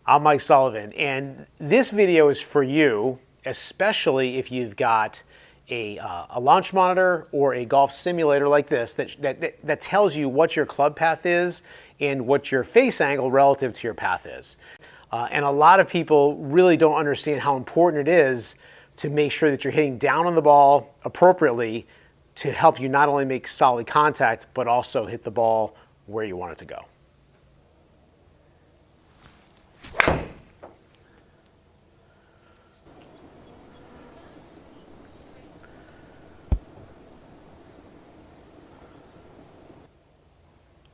I'm Mike Sullivan, and this video is for you, especially if you've got a launch monitor or a golf simulator like this that tells you what your club path is and what your face angle relative to your path is. And a lot of people really don't understand how important it is to make sure that you're hitting down on the ball appropriately to help you not only make solid contact, but also hit the ball where you want it to go.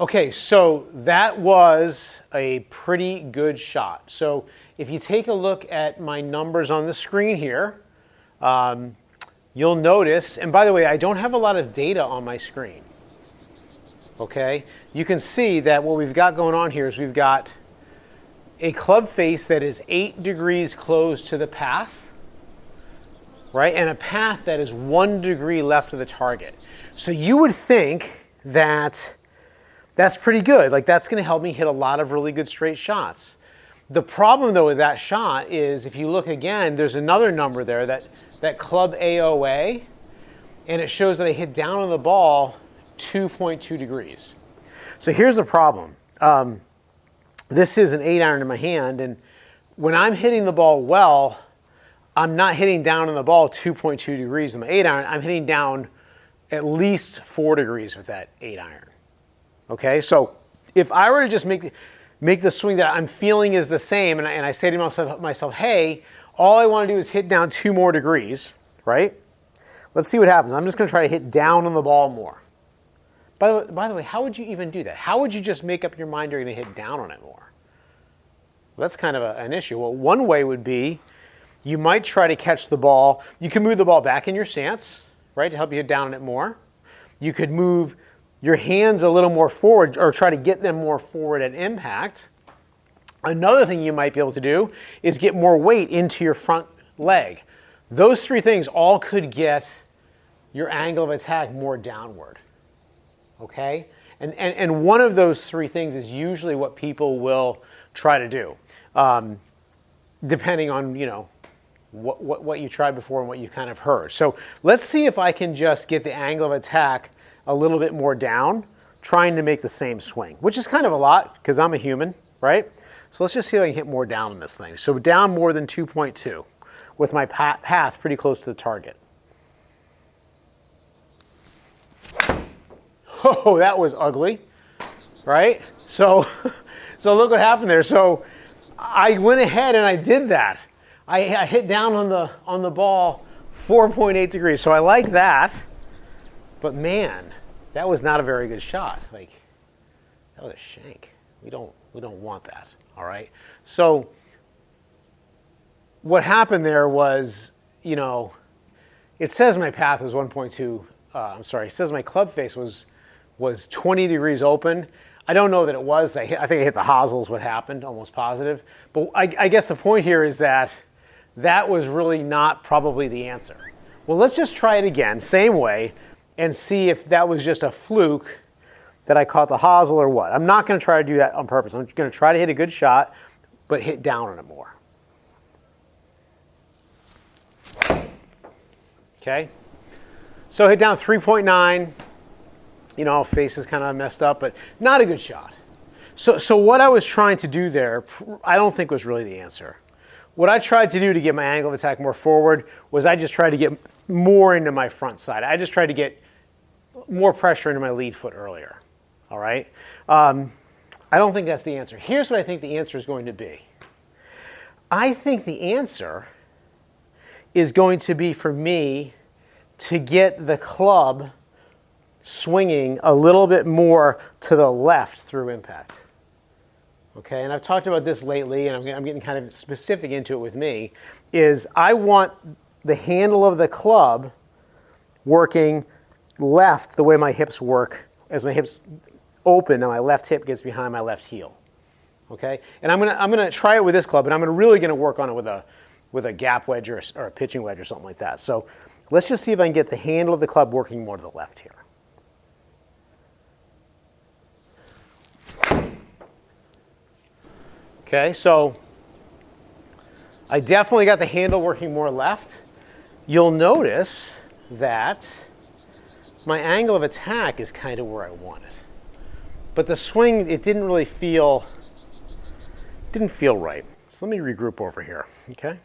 Okay, so that was a pretty good shot. So if you take a look at my numbers on the screen here, you'll notice, and by the way, I don't have a lot of data on my screen. Okay, you can see that what we've got going on here is we've got a club face that is 8 degrees closed to the path, right? And a path that is 1 degree left of the target. So you would think that that's pretty good. Like, that's going to help me hit a lot of really good straight shots. The problem, though, with that shot is if you look again, there's another number there, that club AOA, and it shows that I hit down on the ball 2.2 degrees. So here's the problem. This is an 8-iron in my hand, and when I'm hitting the ball well, I'm not hitting down on the ball 2.2 degrees in my 8-iron. I'm hitting down at least 4 degrees with that 8-iron. Okay, so if I were to just make the swing that I'm feeling is the same, and I say to myself, hey, all I want to do is hit down 2 more degrees, right? Let's see what happens. I'm just going to try to hit down on the ball more. By the way, how would you even do that? How would you just make up your mind you're going to hit down on it more? Well, that's kind of an issue. Well, one way would be you might try to catch the ball. You can move the ball back in your stance, right, to help you hit down on it more. You could move your hands a little more forward or try to get them more forward at impact. Another thing you might be able to do is get more weight into your front leg. Those 3 things all could get your angle of attack more downward. Okay? And one of those 3 things is usually what people will try to do, depending on, you know, what you tried before and what you kind of heard. So let's see if I can just get the angle of attack a little bit more down, trying to make the same swing, which is kind of a lot because I'm a human, right? So let's just see if I can hit more down on this thing. So down more than 2.2 with my path pretty close to the target. Oh, that was ugly, right? So look what happened there. So I went ahead and I did that. I hit down on the ball 4.8 degrees. So I like that. But man, that was not a very good shot. Like, that was a shank. We don't want that. All right. So what happened there was, you know, it says my path was 1.2. I'm sorry. It says my club face was 20 degrees open. I don't know that it was. I think I hit the hosel is what happened, almost positive. But I guess the point here is that was really not probably the answer. Well, let's just try it again, same way, and see if that was just a fluke that I caught the hosel or what. I'm not going to try to do that on purpose. I'm going to try to hit a good shot, but hit down on it more. Okay? So hit down 3.9. You know, face is kind of messed up, but not a good shot. So what I was trying to do there, I don't think was really the answer. What I tried to do to get my angle of attack more forward was I just tried to get more into my front side. I just tried to get more pressure into my lead foot earlier. All right? I don't think that's the answer. Here's what I think the answer is going to be. I think the answer is going to be for me to get the club swinging a little bit more to the left through impact. Okay, and I've talked about this lately, and I'm getting kind of specific into it with me, is I want the handle of the club working left the way my hips work. As my hips open and my left hip gets behind my left heel. Okay, and I'm gonna try it with this club, and I'm really gonna work on it with a gap wedge or a pitching wedge or something like that. So let's just see if I can get the handle of the club working more to the left here. Okay, so I definitely got the handle working more left. You'll notice that my angle of attack is kind of where I want it. But the swing, it didn't feel right. So let me regroup over here, okay?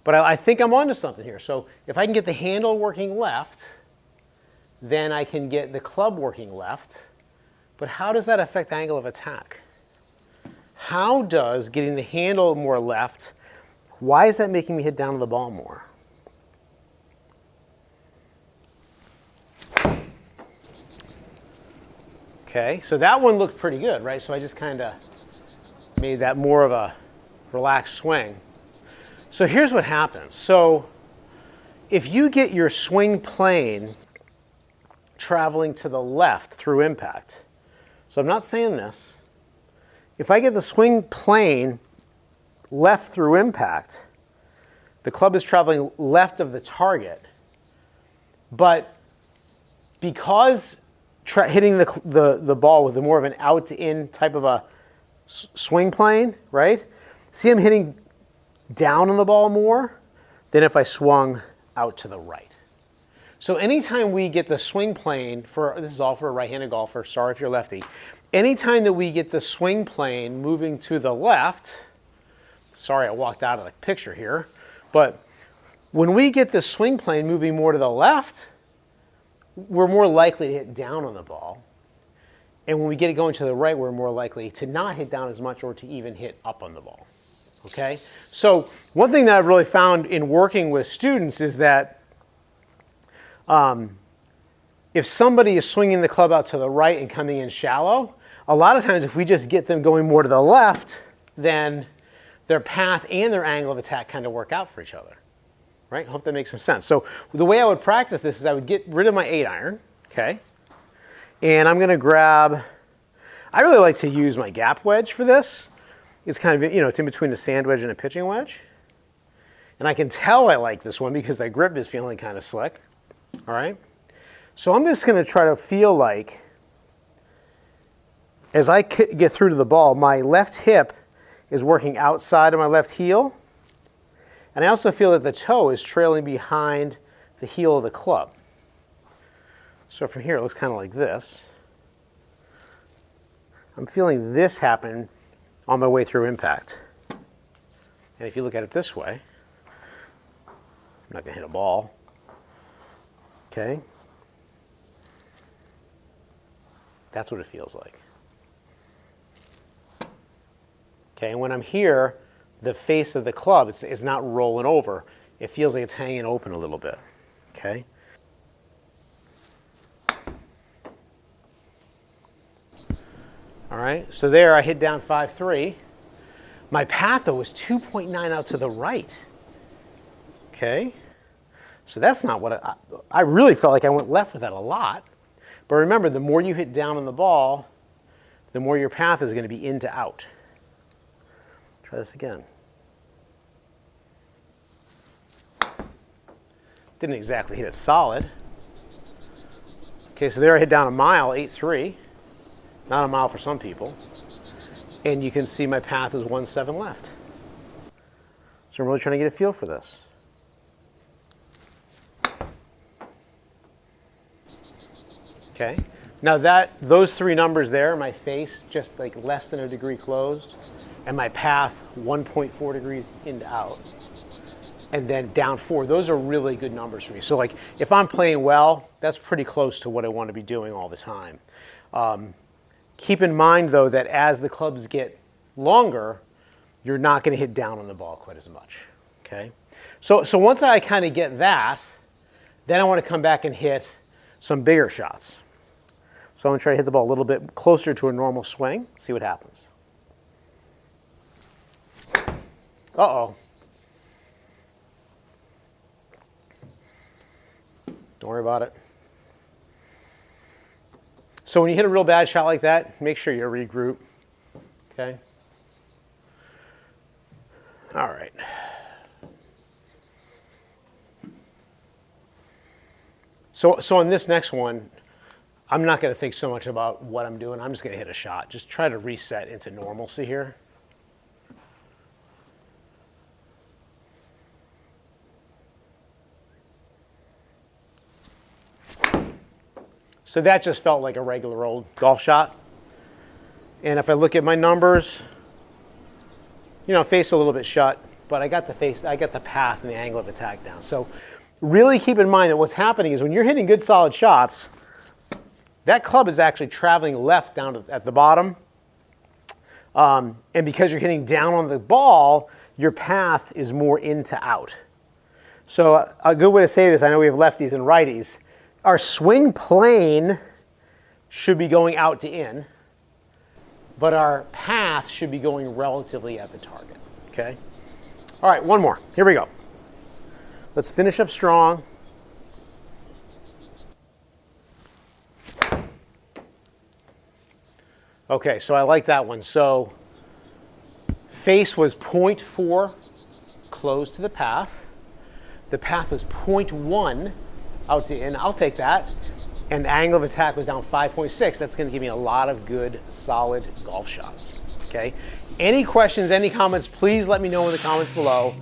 But I think I'm onto something here. So if I can get the handle working left, then I can get the club working left. But how does that affect angle of attack? How does getting the handle more left, why is that making me hit down to the ball more? Okay, so that one looked pretty good, right? So I just kind of made that more of a relaxed swing. So here's what happens. So if you get your swing plane traveling to the left through impact, so I'm not saying this, if I get the swing plane left through impact, the club is traveling left of the target, but because hitting the ball with more of an out to in type of a swing plane, right? See, I'm hitting down on the ball more than if I swung out to the right. So anytime we get the swing plane, this is all for a right-handed golfer, sorry if you're lefty, anytime that we get the swing plane moving to the left, sorry I walked out of the picture here, but when we get the swing plane moving more to the left, we're more likely to hit down on the ball. And when we get it going to the right, we're more likely to not hit down as much or to even hit up on the ball. Okay? So one thing that I've really found in working with students is that if somebody is swinging the club out to the right and coming in shallow, a lot of times if we just get them going more to the left, then their path and their angle of attack kind of work out for each other. Right? Hope that makes some sense. So the way I would practice this is I would get rid of my 8-iron, okay? And I'm going to grab, I really like to use my gap wedge for this. It's kind of, it's in between a sand wedge and a pitching wedge. And I can tell I like this one because the grip is feeling kind of slick. All right? So I'm just going to try to feel like, as I get through to the ball, my left hip is working outside of my left heel. And I also feel that the toe is trailing behind the heel of the club. So from here, it looks kind of like this. I'm feeling this happen on my way through impact. And if you look at it this way, I'm not going to hit a ball. Okay? That's what it feels like. Okay, and when I'm here, the face of the club, it's not rolling over. It feels like it's hanging open a little bit. Okay? All right, so there I hit down 5-3. My path, though, was 2.9 out to the right. Okay? So that's not what I really felt like I went left with that a lot. But remember, the more you hit down on the ball, the more your path is going to be in to out. Try this again. Didn't exactly hit it solid. Okay, so there I hit down a mile, 8-3. Not a mile for some people. And you can see my path is 1-7 left. So I'm really trying to get a feel for this. Okay. Now those three numbers there, my face just like less than a degree closed, and my path 1.4 degrees in to out, and then down 4. Those are really good numbers for me. So like if I'm playing well, that's pretty close to what I want to be doing all the time. Keep in mind though that as the clubs get longer, you're not going to hit down on the ball quite as much. Okay. So once I kind of get that, then I want to come back and hit some bigger shots. So I'm going to try to hit the ball a little bit closer to a normal swing, see what happens. Uh-oh. Don't worry about it. So when you hit a real bad shot like that, make sure you regroup. Okay? All right. So on this next one, I'm not going to think so much about what I'm doing. I'm just going to hit a shot. Just try to reset into normalcy here. So that just felt like a regular old golf shot. And if I look at my numbers, you know, face a little bit shut, but I got the path and the angle of attack down. So really keep in mind that what's happening is when you're hitting good solid shots, that club is actually traveling left down at the bottom. And because you're hitting down on the ball, your path is more in to out. So a good way to say this, I know we have lefties and righties, our swing plane should be going out to in, but our path should be going relatively at the target, okay? All right, one more. Here we go. Let's finish up strong. Okay, so I like that one. So face was 0.4 close to the path. The path was 0.1 out to in. I'll take that. And the angle of attack was down 5.6. That's going to give me a lot of good, solid golf shots. Okay? Any questions, any comments, please let me know in the comments below.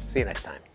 See you next time.